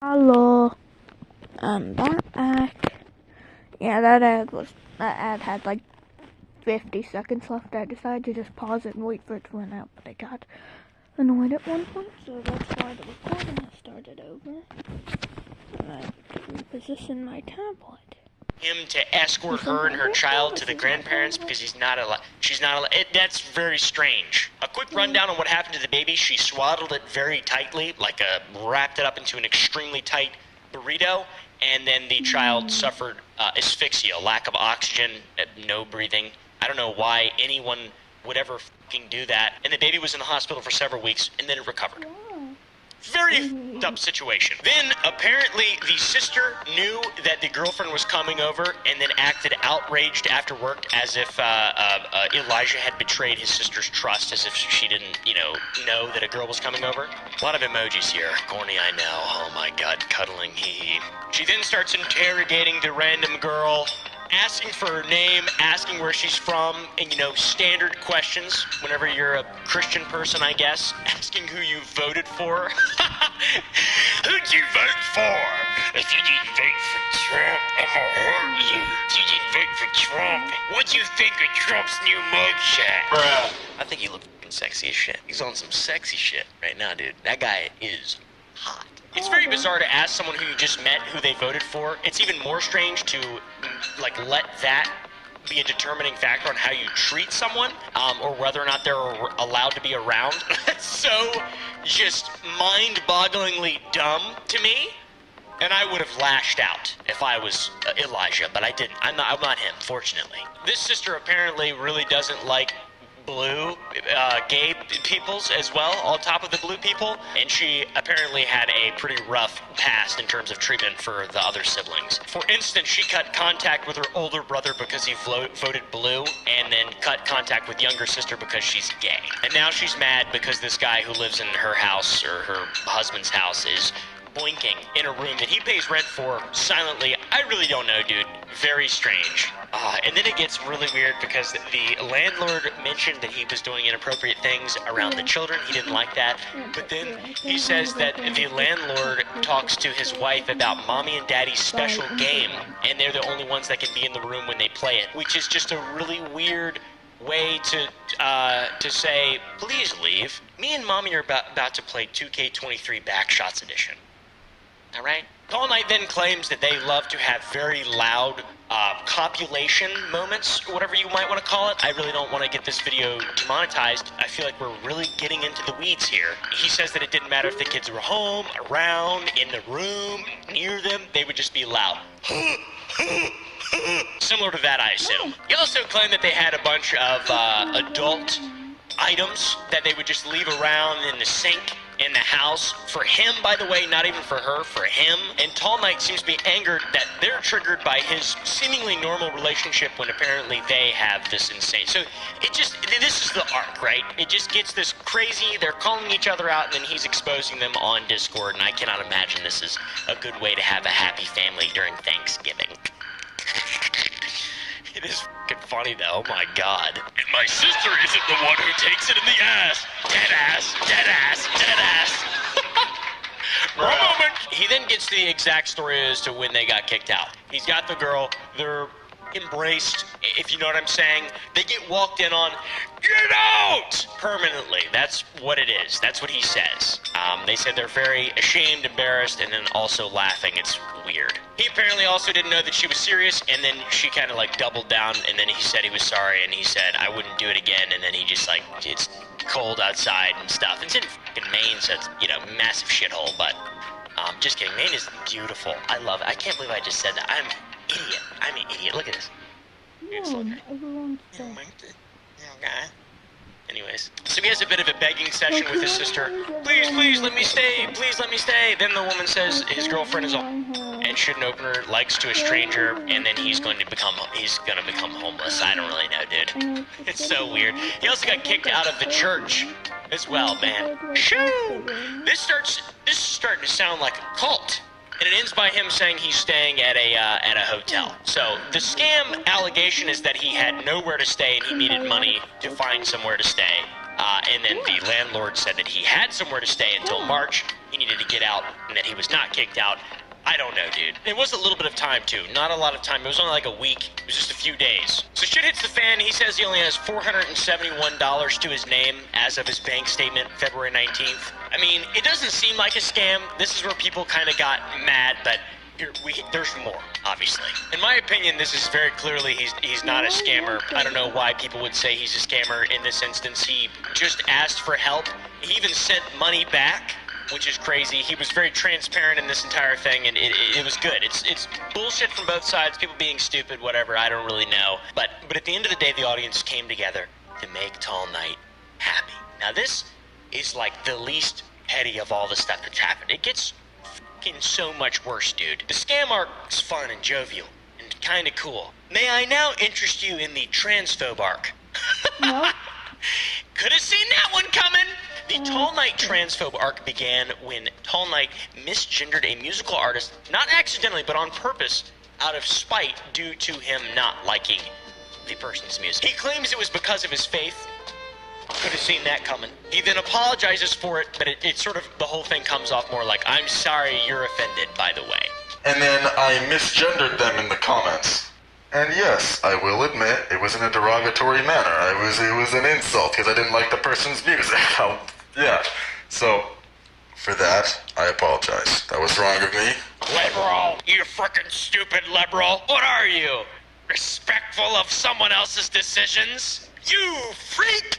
Hello, I'm back. Yeah, that ad had like 50 seconds left. I decided to just pause it and wait for it to run out, but I got annoyed at one point, so that's why the recording has started over. I have to reposition my tablet. Him to escort her and her child to the grandparents because she's not allowed. That's very strange. A quick rundown on what happened to the baby. She swaddled it very tightly, wrapped it up into an extremely tight burrito, and then the child suffered asphyxia, lack of oxygen, no breathing. I don't know why anyone would ever fucking do that. And the baby was in the hospital for several weeks, and then it recovered. Very f***ed up situation. Then, apparently, the sister knew that the girlfriend was coming over and then acted outraged after work as if Elijah had betrayed his sister's trust, as if she didn't, know that a girl was coming over. A lot of emojis here. Corny, I know. Oh my god, cuddling, hee hee. She then starts interrogating the random girl, asking for her name, asking where she's from, and, standard questions whenever you're a Christian person, I guess. Asking who you voted for. Who'd you vote for? If you didn't vote for Trump, I'ma hurt you. If you didn't vote for Trump, what'd you think of Trump's new mugshot? Bruh. I think he looks fucking sexy as shit. He's on some sexy shit right now, dude. That guy is hot. It's very bizarre to ask someone who you just met who they voted for. It's even more strange to, let that be a determining factor on how you treat someone, or whether or not they're allowed to be around. That's so just mind-bogglingly dumb to me. And I would have lashed out if I was Elijah, but I didn't. I'm not him, fortunately. This sister apparently really doesn't like blue gay peoples as well, on top of the blue people, and she apparently had a pretty rough past in terms of treatment for the other siblings. For instance, she cut contact with her older brother because he voted blue, and then cut contact with younger sister because she's gay. And now she's mad because this guy who lives in her house, or her husband's house, is blinking in a room that he pays rent for silently. I really don't know, dude. Very strange. And then it gets really weird because the landlord mentioned that he was doing inappropriate things around the children. He didn't like that. But then he says that the landlord talks to his wife about mommy and daddy's special game, and they're the only ones that can be in the room when they play it, which is just a really weird way to say, please leave. Me and mommy are about to play 2K23 Backshots Edition. All right? Tall Knight then claims that they love to have very loud copulation moments, whatever you might want to call it. I really don't want to get this video demonetized. I feel like we're really getting into the weeds here. He says that it didn't matter if the kids were home, around, in the room, near them, they would just be loud. Similar to that, I assume. He also claimed that they had a bunch of adult items that they would just leave around in the sink in the house. For him, by the way, not even for her, for him. And Tall Knight seems to be angered that they're triggered by his seemingly normal relationship when apparently they have this insane. So this is the arc, right? It just gets this crazy, they're calling each other out, and then he's exposing them on Discord, and I cannot imagine this is a good way to have a happy family during Thanksgiving. It is fucking funny though, oh my god. And my sister isn't the one who takes it in the ass. Dead ass, dead ass, dead ass. For a moment. He then gets the exact story as to when they got kicked out. He's got the girl, they're embraced, if you know what I'm saying. They get walked in on, get out! Permanently. That's what it is. That's what he says. They said they're very ashamed, embarrassed, and then also laughing. It's weird. He apparently also didn't know that she was serious, and then she kind of doubled down, and then he said he was sorry, and he said, I wouldn't do it again, and then he just it's cold outside and stuff. It's in fucking Maine, so it's, massive shithole, but, just kidding. Maine is beautiful. I love it. I can't believe I just said that. I'm an idiot. Look at this. Anyways, so he has a bit of a begging session with his sister. Please let me stay. Please let me stay. Then the woman says his girlfriend is and shouldn't open her legs to a stranger, and then he's gonna become homeless. I don't really know, dude. It's so weird. He also got kicked out of the church as well, man. Shoo! This is starting to sound like a cult. And it ends by him saying he's staying at a hotel. So the scam allegation is that he had nowhere to stay and he needed money to find somewhere to stay. And then the landlord said that he had somewhere to stay until March. He needed to get out, and that he was not kicked out. I don't know, dude. It was a little bit of time, too. Not a lot of time. It was only like a week. It was just a few days. So shit hits the fan. He says he only has $471 to his name as of his bank statement, February 19th. I mean, it doesn't seem like a scam. This is where people kind of got mad, but there's more, obviously. In my opinion, this is very clearly he's not a scammer. I don't know why people would say he's a scammer in this instance. He just asked for help. He even sent money back, which is crazy. He was very transparent in this entire thing, and it was good. It's bullshit from both sides, people being stupid, whatever, I don't really know. But at the end of the day, the audience came together to make Tall Knight happy. Now this is like the least petty of all the stuff that's happened. It gets fucking so much worse, dude. The scam arc's fun and jovial and kinda cool. May I now interest you in the transphobe arc? No. Could have seen that one coming! The Tall Knight transphobe arc began when Tall Knight misgendered a musical artist, not accidentally, but on purpose, out of spite due to him not liking the person's music. He claims it was because of his faith. Could have seen that coming. He then apologizes for it, but it sort of, the whole thing comes off more like, I'm sorry you're offended, by the way. And then I misgendered them in the comments. And yes, I will admit, it was in a derogatory manner. It was an insult because I didn't like the person's music. Yeah. So, for that, I apologize. That was wrong of me. Liberal, you frickin' stupid liberal. What are you? Respectful of someone else's decisions? You freak!